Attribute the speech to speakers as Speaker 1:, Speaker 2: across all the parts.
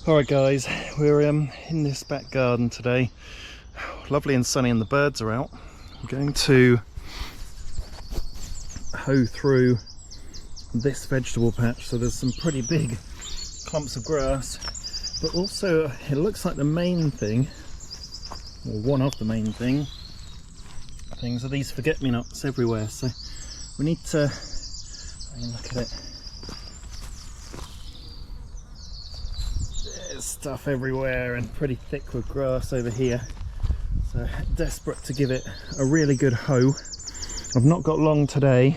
Speaker 1: Alright guys, we're in this back garden today. Lovely and sunny and the birds are out. I'm going to hoe through this vegetable patch. So there's some pretty big clumps of grass, but also it looks like the main thing, or one of the main things are these forget-me-nots everywhere. So we need to, look at it. There's stuff everywhere and pretty thick with grass over here. So desperate to give it a really good hoe. I've not got long today,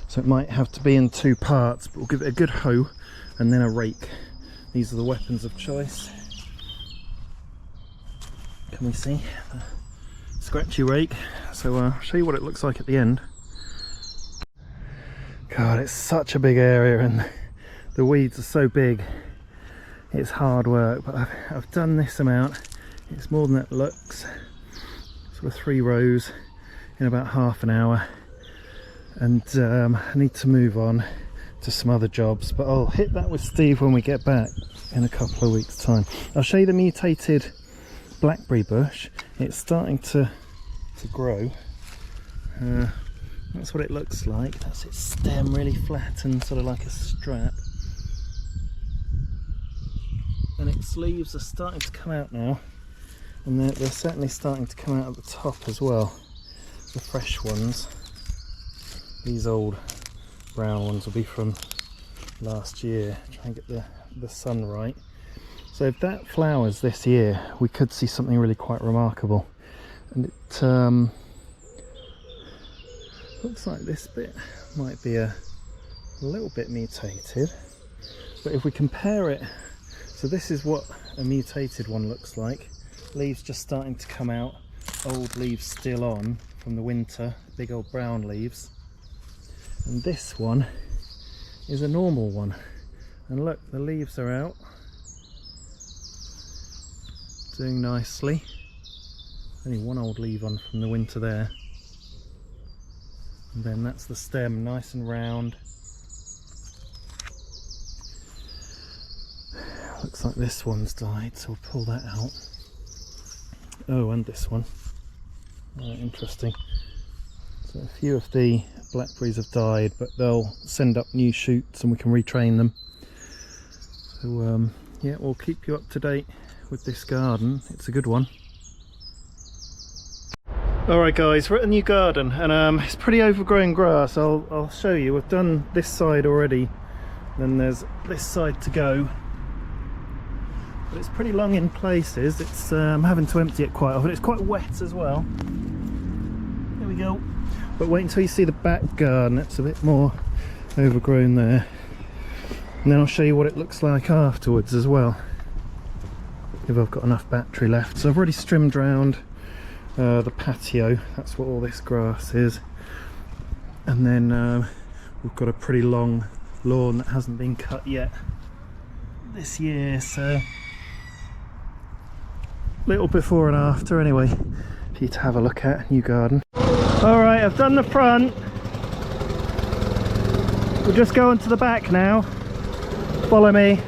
Speaker 1: so it might have to be in two parts, but we'll give it a good hoe and then a rake. These are the weapons of choice. Can we see the scratchy rake? So I'll show you what it looks like at the end. God, it's such a big area and the weeds are so big. It's hard work, but I've done this amount. It's more than it looks. Sort of 3 rows in about half an hour. And I need to move on to some other jobs, but I'll hit that with Steve when we get back in a couple of weeks' time. I'll show you the mutated blackberry bush. It's starting to grow. That's what it looks like. That's its stem, really flat and sort of like a strap. And its leaves are starting to come out now, and they're certainly starting to come out at the top as well, the fresh ones. These old brown ones will be from last year. Try and get the sun right. So if that flowers this year, we could see something really quite remarkable. And it looks like this bit might be a little bit mutated, but if we compare it, so this is what a mutated one looks like. Leaves just starting to come out, old leaves still on from the winter, big old brown leaves. And this one is a normal one. And look, the leaves are out, doing nicely. Only one old leaf on from the winter there. And then that's the stem, nice and round. Looks like this one's died, so we'll pull that out. Oh, and this one. Interesting. So a few of the blackberries have died, but they'll send up new shoots and we can retrain them. So yeah, we'll keep you up to date with this garden. It's a good one. Alright guys, we're at a new garden and it's pretty overgrown grass. I'll show you. We've done this side already, then there's this side to go. But it's pretty long in places. It's I'm having to empty it quite often. It's quite wet as well. There we go. But wait until you see the back garden. It's a bit more overgrown there. And then I'll show you what it looks like afterwards as well, if I've got enough battery left. So I've already trimmed round the patio. That's what all this grass is. And then we've got a pretty long lawn that hasn't been cut yet this year, so little before and after anyway for you to have a look at. New garden. Alright, I've done the front. We'll just go onto the back now. Follow me.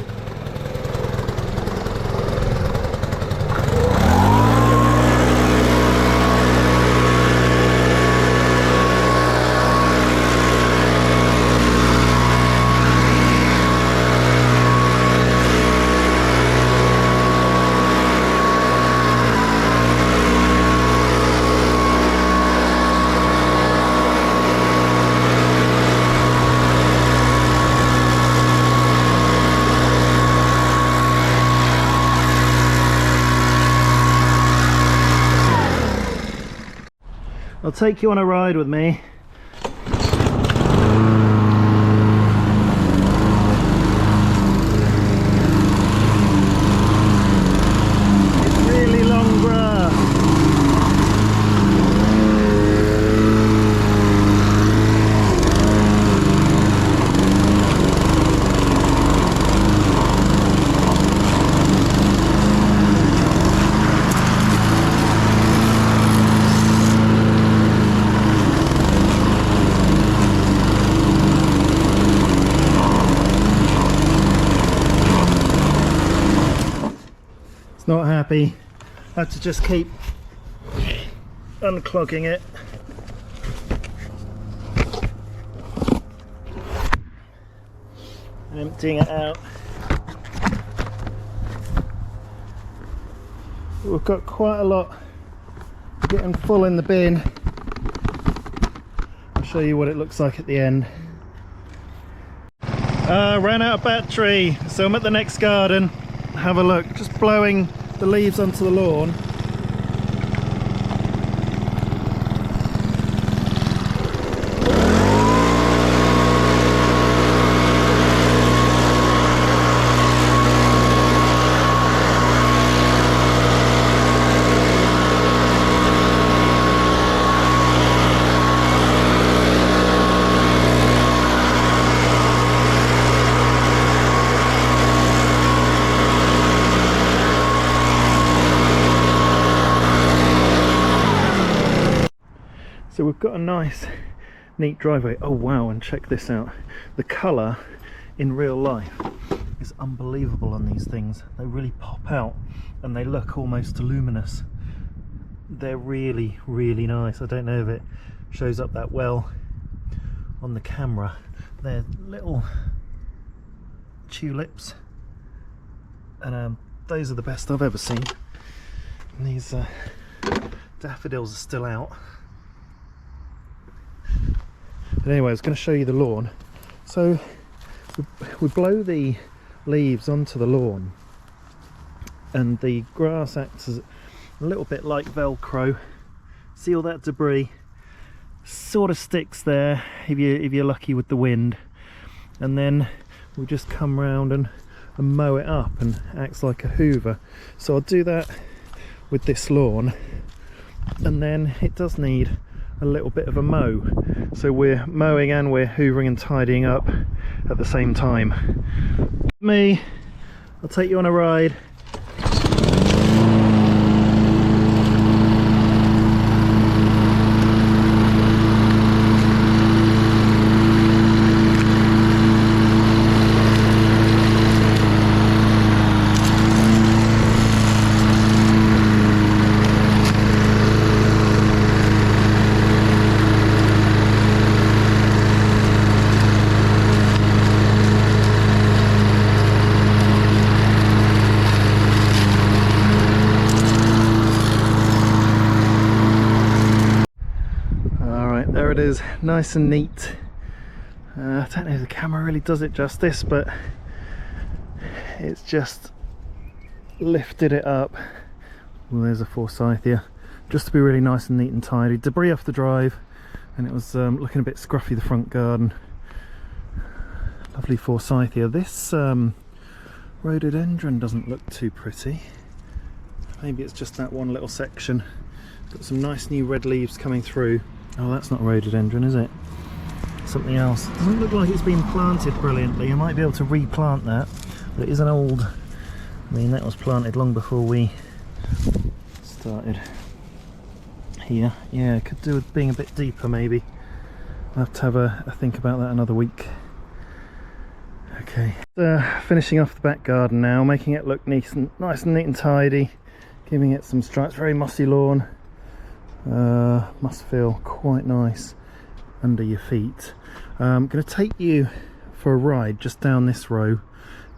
Speaker 1: I'll take you on a ride with me. It's really long grass. It's not happy. Had to just keep unclogging it. And emptying it out. We've got quite a lot getting full in the bin. I'll show you what it looks like at the end. Ran out of battery, so I'm at the next garden. Have a look, just blowing the leaves onto the lawn. So we've got a nice neat driveway. Oh wow, and check this out. The colour in real life is unbelievable on these things. They really pop out and they look almost luminous. They're really, really nice. I don't know if it shows up that well on the camera. They're little tulips, and those are the best I've ever seen. And these daffodils are still out. But anyway, I was going to show you the lawn. So we blow the leaves onto the lawn and the grass acts as a little bit like Velcro. See all that debris? Sort of sticks there if you're lucky with the wind. And then we just come round and mow it up, and acts like a hoover. So I'll do that with this lawn, and then it does need a little bit of a mow, so we're mowing and we're hoovering and tidying up at the same time. Me, I'll take you on a ride. There it is, nice and neat. I don't know if the camera really does it justice, but it's just lifted it up. Well, there's a forsythia, just to be really nice and neat and tidy. Debris off the drive, and it was looking a bit scruffy, the front garden. Lovely forsythia. This rhododendron doesn't look too pretty. Maybe it's just that one little section. Got some nice new red leaves coming through. Oh, that's not a rhododendron, is it? Something else. Doesn't look like it's been planted brilliantly. I might be able to replant that, but it is an old... I mean, that was planted long before we started here. Yeah, it could do with being a bit deeper maybe. I'll have to have a think about that another week. Okay, finishing off the back garden now, making it look nice and neat and tidy, giving it some stripes. Very mossy lawn. Must feel quite nice under your feet. I'm going to take you for a ride just down this row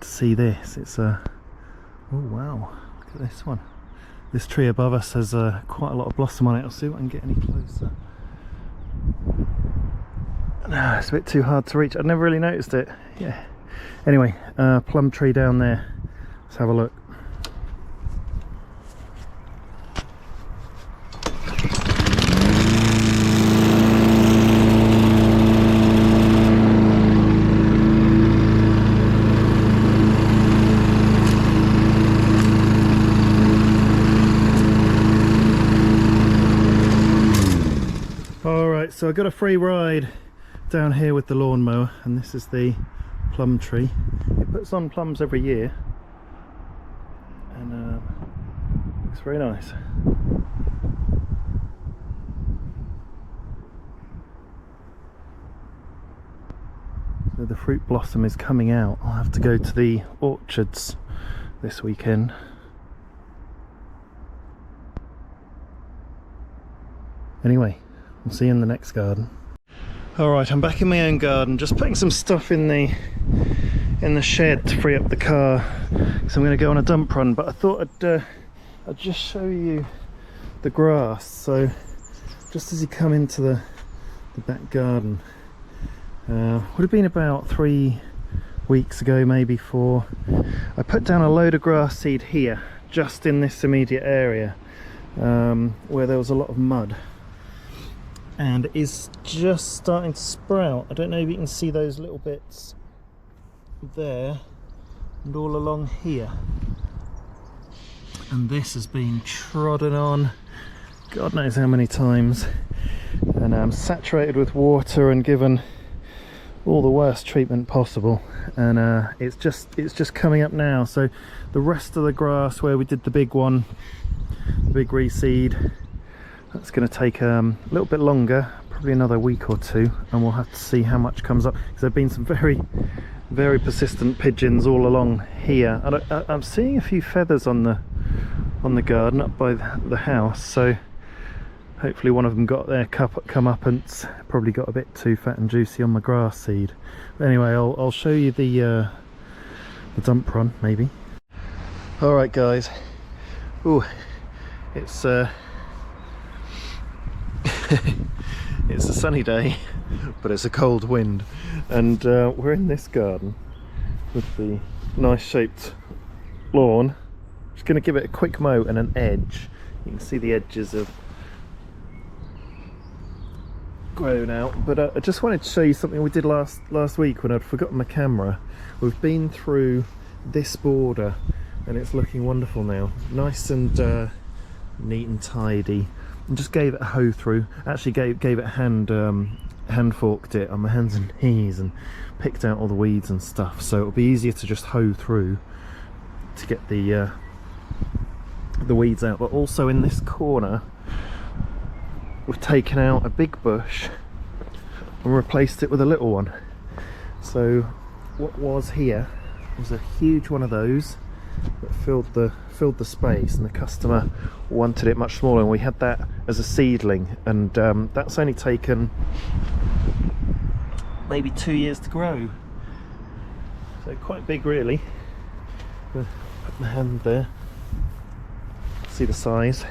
Speaker 1: to see this. It's a oh wow, look at this one. This tree above us has quite a lot of blossom on it. I'll see if I can get any closer. No, it's a bit too hard to reach. I'd never really noticed it. Yeah. Anyway, plum tree down there. Let's have a look. So I got a free ride down here with the lawnmower, and this is the plum tree. It puts on plums every year, and looks very nice. So the fruit blossom is coming out. I'll have to go to the orchards this weekend. Anyway, we'll see you in the next garden. Alright, I'm back in my own garden, just putting some stuff in the shed to free up the car, so I'm going to go on a dump run, but I thought I'd just show you the grass. So just as you come into the back garden, would have been about 3 weeks ago, maybe 4, I put down a load of grass seed here, just in this immediate area, where there was a lot of mud, and it is just starting to sprout. I don't know if you can see those little bits there and all along here, and this has been trodden on God knows how many times, and saturated with water and given all the worst treatment possible, and it's just coming up now. So the rest of the grass where we did the big one, the big reseed, that's going to take a little bit longer, probably another week or 2, and we'll have to see how much comes up, because there have been some very persistent pigeons all along here, and I'm seeing a few feathers on the garden up by the house, so hopefully one of them got their comeuppance. Probably got a bit too fat and juicy on my grass seed. But anyway, I'll show you the dump run maybe. All right, guys. Ooh, it's it's a sunny day, but it's a cold wind, and we're in this garden with the nice shaped lawn. Just going to give it a quick mow and an edge. You can see the edges have grown out, but I just wanted to show you something we did last week when I'd forgotten my camera. We've been through this border and it's looking wonderful now, nice and neat and tidy, and just gave it a hoe through. Actually gave it a hand forked it on my hands and knees and picked out all the weeds and stuff, so it'll be easier to just hoe through to get the weeds out. But also in this corner we've taken out a big bush and replaced it with a little one. So what was here was a huge one of those that filled the space, and the customer wanted it much smaller, and we had that as a seedling, and that's only taken maybe 2 years to grow, so quite big really. Put my hand there, see the size.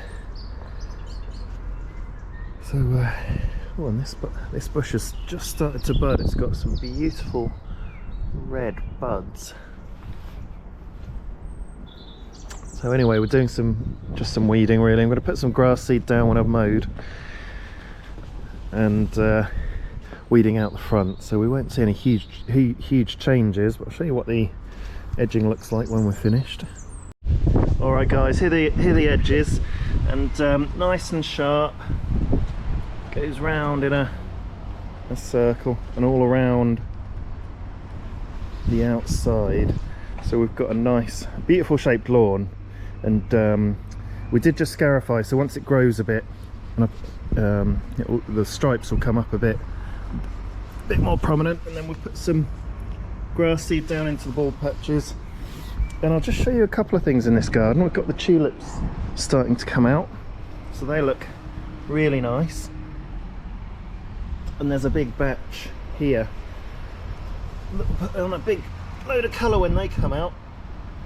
Speaker 1: So, oh, and this bush has just started to bud. It's got some beautiful red buds. So anyway, we're doing just some weeding really. I'm going to put some grass seed down when I've mowed, and weeding out the front, so we won't see any huge changes, but I'll show you what the edging looks like when we're finished. Alright guys, here the edges, and nice and sharp. Goes round in a circle and all around the outside, so we've got a nice beautiful shaped lawn. And we did just scarify, so once it grows a bit, the stripes will come up a bit more prominent, and then we put some grass seed down into the bulb patches. And I'll just show you a couple of things in this garden. We've got the tulips starting to come out, so they look really nice. And there's a big batch here on a big load of colour when they come out.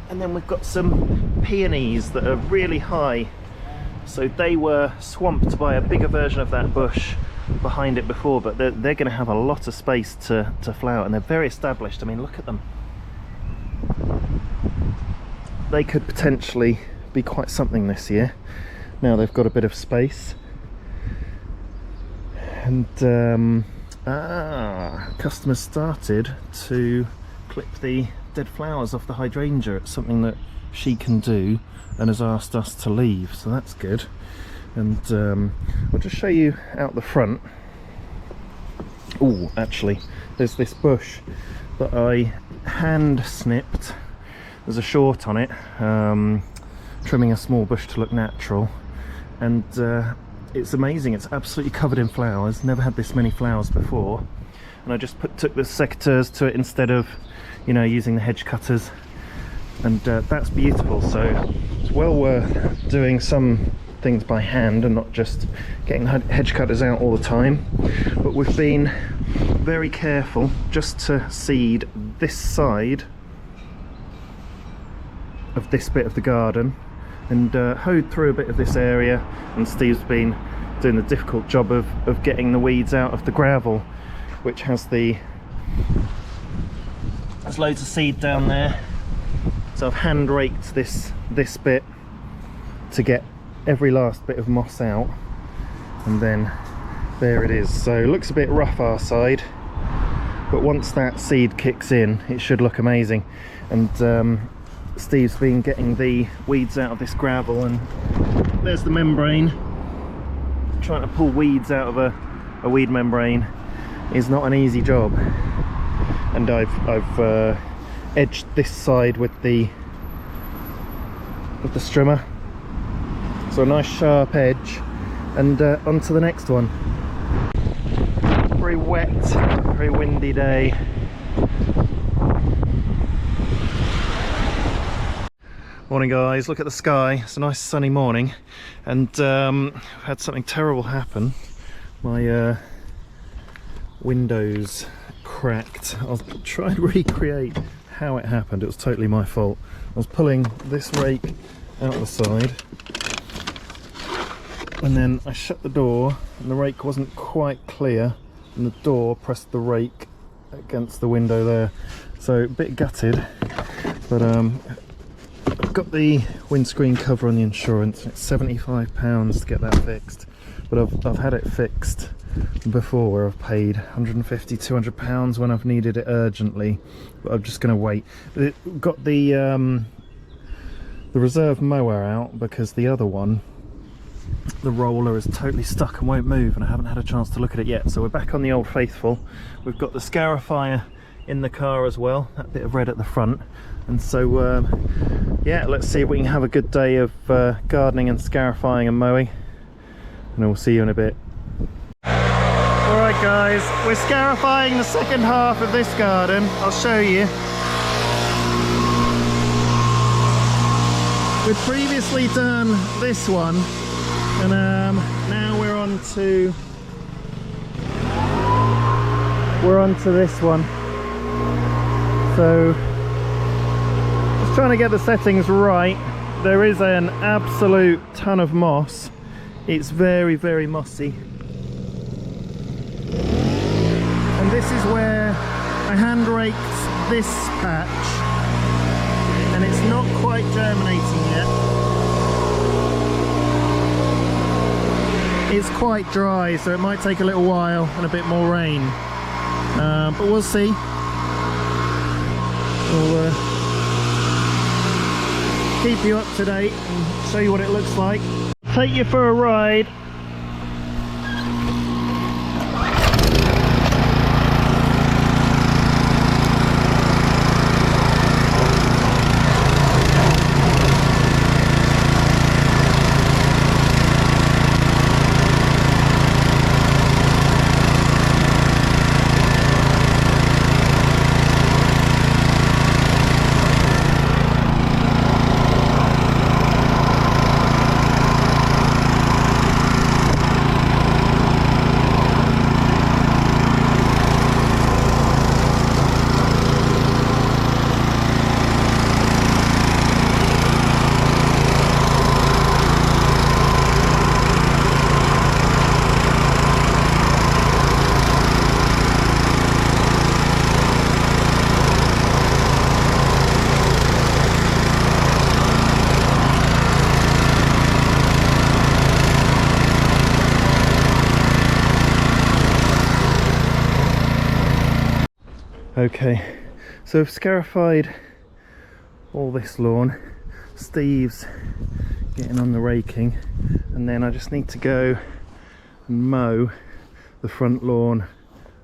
Speaker 1: And then we've got some peonies that are really high, so they were swamped by a bigger version of that bush behind it before, but they're going to have a lot of space to flower, and they're very established. I mean, look at them. They could potentially be quite something this year. Now they've got a bit of space. And customers started to clip the dead flowers off the hydrangea. It's something that she can do and has asked us to leave, so that's good. And I'll just show you out the front. Oh, actually, there's this bush that I hand snipped. There's a short on it, trimming a small bush to look natural, and it's amazing. It's absolutely covered in flowers. Never had this many flowers before, and I just took the secateurs to it instead of, you know, using the hedge cutters, and that's beautiful. So it's well worth doing some things by hand and not just getting hedge cutters out all the time. But we've been very careful just to seed this side of this bit of the garden and hoed through a bit of this area, and Steve's been doing the difficult job of getting the weeds out of the gravel, which has there's loads of seed down there. So I've hand raked this bit to get every last bit of moss out, and then there it is. So it looks a bit rough our side, but once that seed kicks in it should look amazing. And Steve's been getting the weeds out of this gravel, and there's the membrane. Trying to pull weeds out of a weed membrane is not an easy job, and I've edged this side with the strimmer, so a nice sharp edge, and onto the next one. Very wet, very windy day. Morning guys, look at the sky. It's a nice sunny morning, and I've had something terrible happen. My windows cracked. I'll try and recreate how it happened. It was totally my fault. I was pulling this rake out the side, and then I shut the door and the rake wasn't quite clear, and the door pressed the rake against the window there. So a bit gutted, but I've got the windscreen cover on the insurance. It's £75 to get that fixed, but I've had it fixed before where I've paid £150–200 when I've needed it urgently, but I'm just going to wait. Got the reserve mower out because the other one, the roller, is totally stuck and won't move, and I haven't had a chance to look at it yet. So we're back on the old faithful. We've got the scarifier in the car as well, that bit of red at the front, and so yeah, let's see if we can have a good day of gardening and scarifying and mowing, and we'll see you in a bit. Alright guys, we're scarifying the second half of this garden. I'll show you. We'd previously done this one, and now we're on to this one. So just trying to get the settings right. There is an absolute ton of moss. It's very, very mossy. And this is where I hand raked this patch, and it's not quite germinating yet. It's quite dry, so it might take a little while and a bit more rain, but we'll see. We'll keep you up to date and show you what it looks like. Take you for a ride. Okay, so I've scarified all this lawn. Steve's getting on the raking, and then I just need to go and mow the front lawn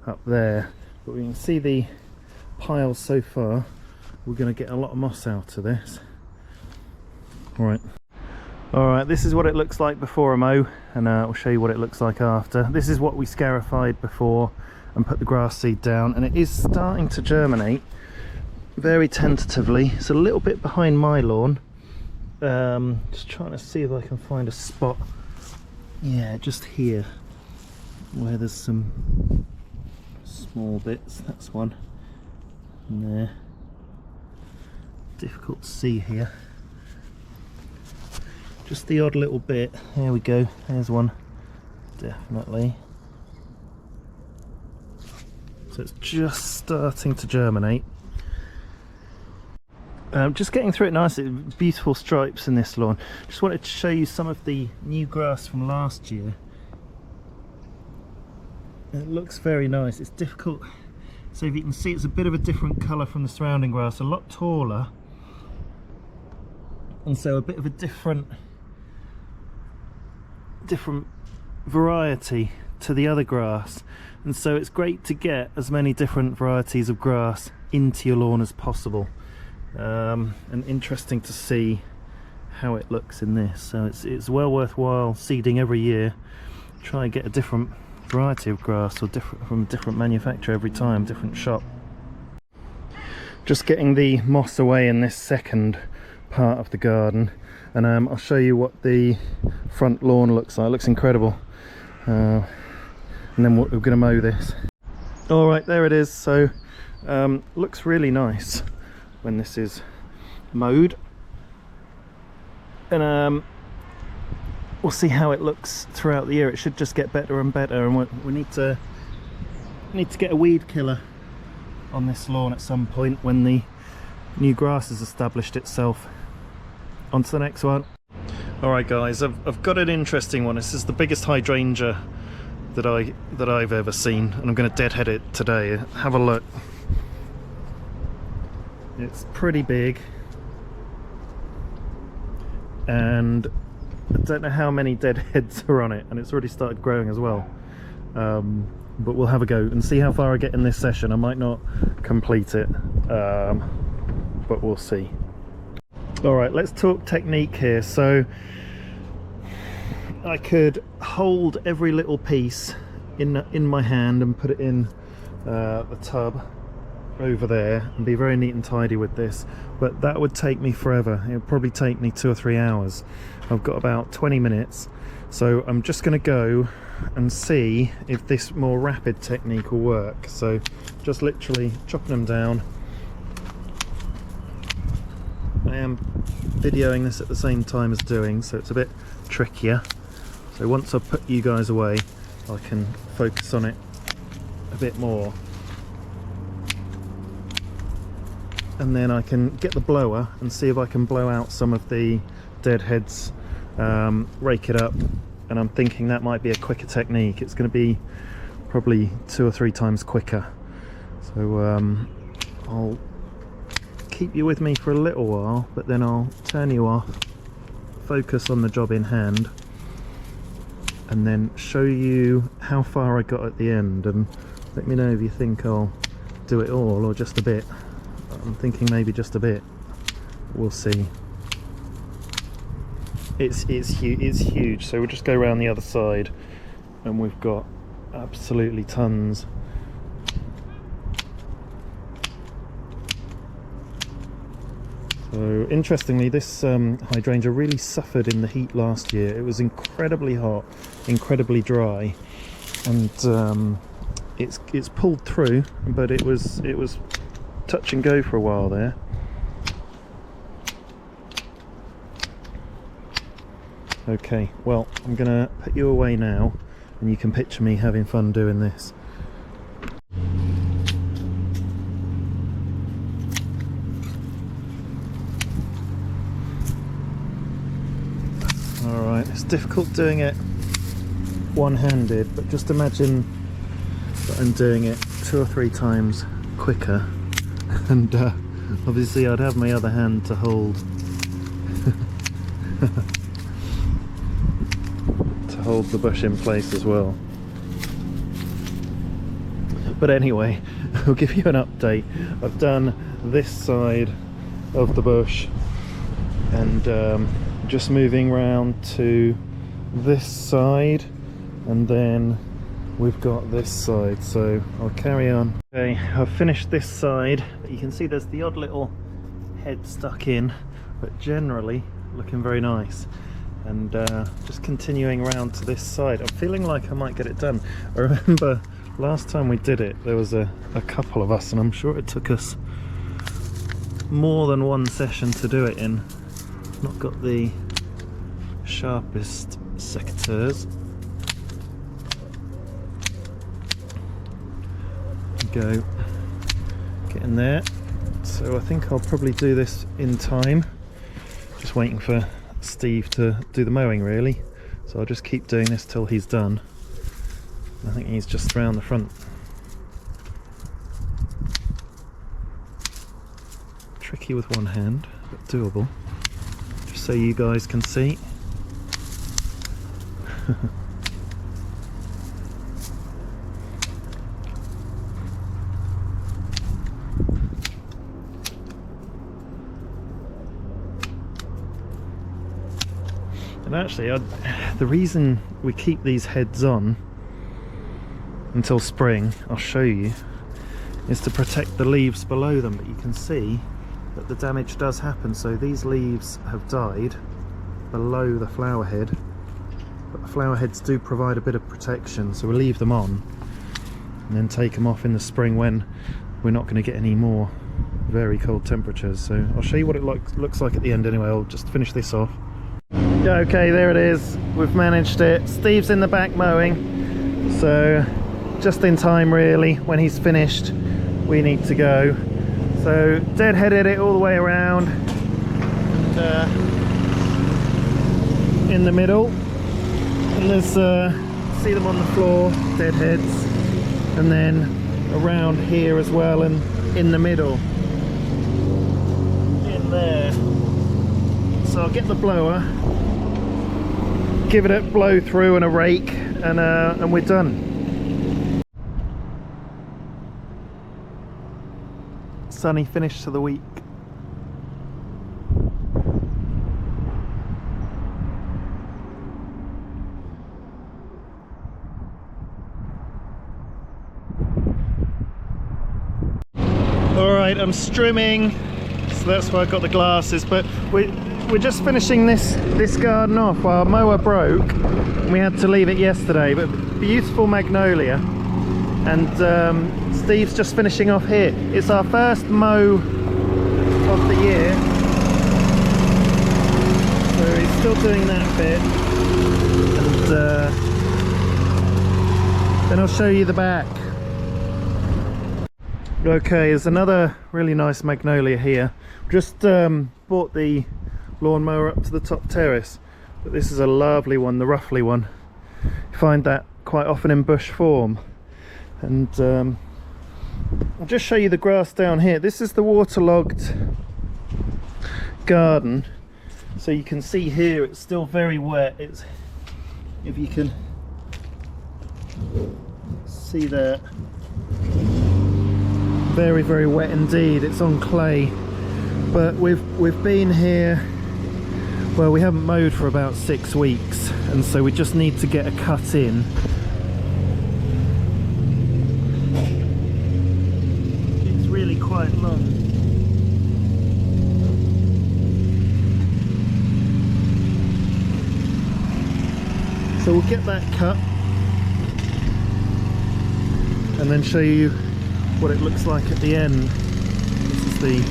Speaker 1: up there. But we can see the piles so far. We're going to get a lot of moss out of this. Alright, this is what it looks like before a mow, and I'll show you what it looks like after. This is what we scarified before and put the grass seed down, and it is starting to germinate very tentatively. It's a little bit behind my lawn, Just trying to see if I can find a spot. Yeah, just here where there's some small bits. That's one. And there. Difficult to see here. Just the odd little bit. There we go. There's one. Definitely. So it's just starting to germinate. Just getting through it nicely. Beautiful stripes in this lawn. Just wanted to show you some of the new grass from last year. It looks very nice. It's difficult. So if you can see, it's a bit of a different colour from the surrounding grass. A lot taller. And so a bit of a different variety to the other grass, and so it's great to get as many different varieties of grass into your lawn as possible, and interesting to see how it looks in this. So it's well worthwhile seeding every year. Try and get a different variety of grass, or from a different manufacturer every time, different shop. Just getting the moss away in this second part of the garden, and I'll show you what the front lawn looks like. It looks incredible. And then we're going to mow this. All right, there it is. So looks really nice when this is mowed, and we'll see how it looks throughout the year. It should just get better and better, and we need to get a weed killer on this lawn at some point when the new grass has established itself. On to the next one. Alright guys, I've got an interesting one. This is the biggest hydrangea that I've ever seen, and I'm going to deadhead it today. Have a look. It's pretty big, and I don't know how many deadheads are on it, and it's already started growing as well. But we'll have a go and see how far I get in this session. I might not complete it, but we'll see. Alright, let's talk technique here. So I could hold every little piece in my hand and put it in the tub over there and be very neat and tidy with this, but that would take me forever. It would probably take me 2 or 3 hours. I've got about 20 minutes, so I'm just going to go and see if this more rapid technique will work. So just literally chopping them down. I am videoing this at the same time as doing, so it's a bit trickier. So once I've put you guys away, I can focus on it a bit more, and then I can get the blower and see if I can blow out some of the deadheads, rake it up, and I'm thinking that might be a quicker technique. It's going to be probably 2 or 3 times quicker. So I'll keep you with me for a little while, but then I'll turn you off, focus on the job in hand, and then show you how far I got at the end, and let me know if you think I'll do it all or just a bit. I'm thinking maybe just a bit. We'll see. It's huge. So we'll just go around the other side, and we've got absolutely tons. So interestingly, this hydrangea really suffered in the heat last year. It was incredibly hot, incredibly dry, and it's pulled through, but it was touch and go for a while there. Okay, well, I'm gonna put you away now, and you can picture me having fun doing this. Alright, it's difficult doing it one-handed, but just imagine that I'm doing it 2 or 3 times quicker, and obviously I'd have my other hand to hold hold the bush in place as well. But anyway, I'll give you an update. I've done this side of the bush, and just moving round to this side, and then we've got this side, so I'll carry on. Okay, I've finished this side. You can see there's the odd little head stuck in, but generally looking very nice. And just continuing around to this side, I'm feeling like I might get it done. I remember last time we did it, there was a couple of us, and I'm sure it took us more than one session to do it in. Not got the sharpest secateurs. Go, get in there. So I think I'll probably do this in time. Just waiting for Steve to do the mowing really. So I'll just keep doing this till he's done. I think he's just around the front. Tricky with one hand, but doable. Just so you guys can see. And actually, the reason we keep these heads on until spring, I'll show you, is to protect the leaves below them. But you can see that the damage does happen. So these leaves have died below the flower head, but the flower heads do provide a bit of protection. So we'll leave them on and then take them off in the spring when we're not going to get any more very cold temperatures. So I'll show you what it looks like at the end anyway. I'll just finish this off. Okay, there it is. We've managed it. Steve's in the back mowing, so just in time really. When he's finished, we need to go. So deadheaded it all the way around, and in the middle, and there's see them on the floor, deadheads, and then around here as well, and in the middle, in there. So I'll get the blower, give it a blow through and a rake, and we're done. Sunny finish to the week. Alright, I'm strimming, so that's why I've got the glasses, but we're just finishing this garden off. Our mower broke and we had to leave it yesterday, but beautiful magnolia. And Steve's just finishing off here. It's our first mow of the year, so he's still doing that bit, and then I'll show you the back. Okay, there's another really nice magnolia here. Just bought the lawnmower up to the top terrace, but this is a lovely one, the ruffly one. You find that quite often in bush form. And I'll just show you the grass down here. This is the waterlogged garden, so you can see here it's still very wet. It's, if you can see that, very, very wet indeed. It's on clay, but we've been here, well, we haven't mowed for about 6 weeks, and so we just need to get a cut in. It's really quite long. So we'll get that cut and then show you what it looks like at the end. This is the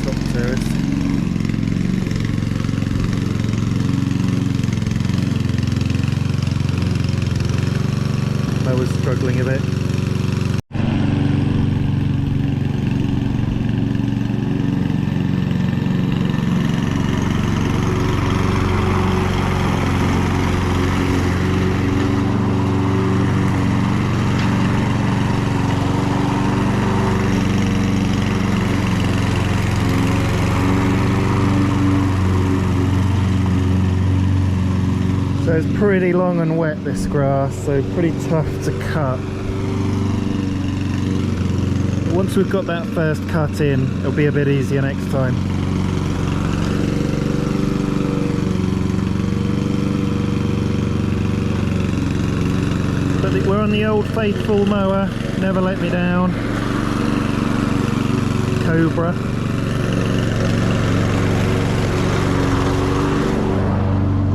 Speaker 1: top terrace. I was struggling a bit. So it's pretty long and wet, this grass, so pretty tough to cut. Once we've got that first cut in, it'll be a bit easier next time. But we're on the old faithful mower, never let me down. Cobra.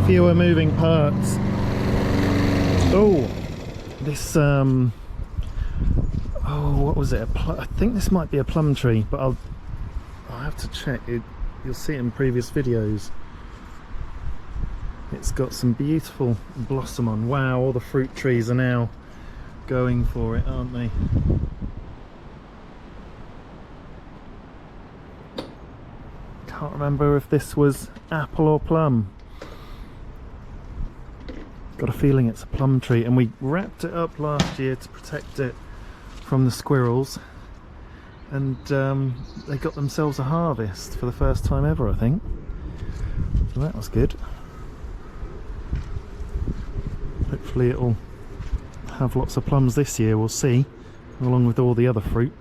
Speaker 1: fewer moving parts. Oh, this oh, what was it? I think this might be a plum tree, but I'll have to check it. You'll see it in previous videos. It's got some beautiful blossom on. Wow, all the fruit trees are now going for it, aren't they? Can't remember if this was apple or plum. Got a feeling it's a plum tree, and we wrapped it up last year to protect it from the squirrels, and they got themselves a harvest for the first time ever, I think. So that was good. Hopefully it'll have lots of plums this year, we'll see, along with all the other fruit.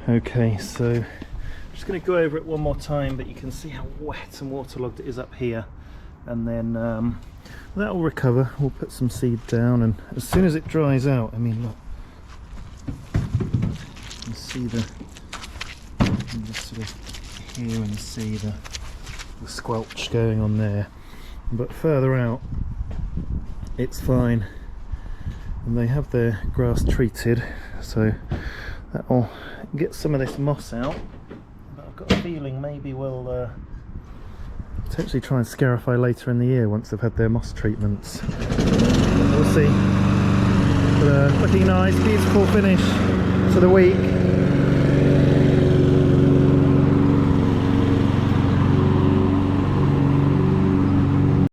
Speaker 1: Okay, so I'm just going to go over it one more time, but you can see how wet and waterlogged it is up here, and then that will recover. We'll put some seed down, and as soon as it dries out, I mean, look, you can see the, you can just sort of hear and see the squelch going on there, but further out it's fine, and they have their grass treated, so that will get some of this moss out. But I've got a feeling maybe we'll potentially try and scarify later in the year once they've had their moss treatments. We'll see. But looking nice, beautiful finish to the week.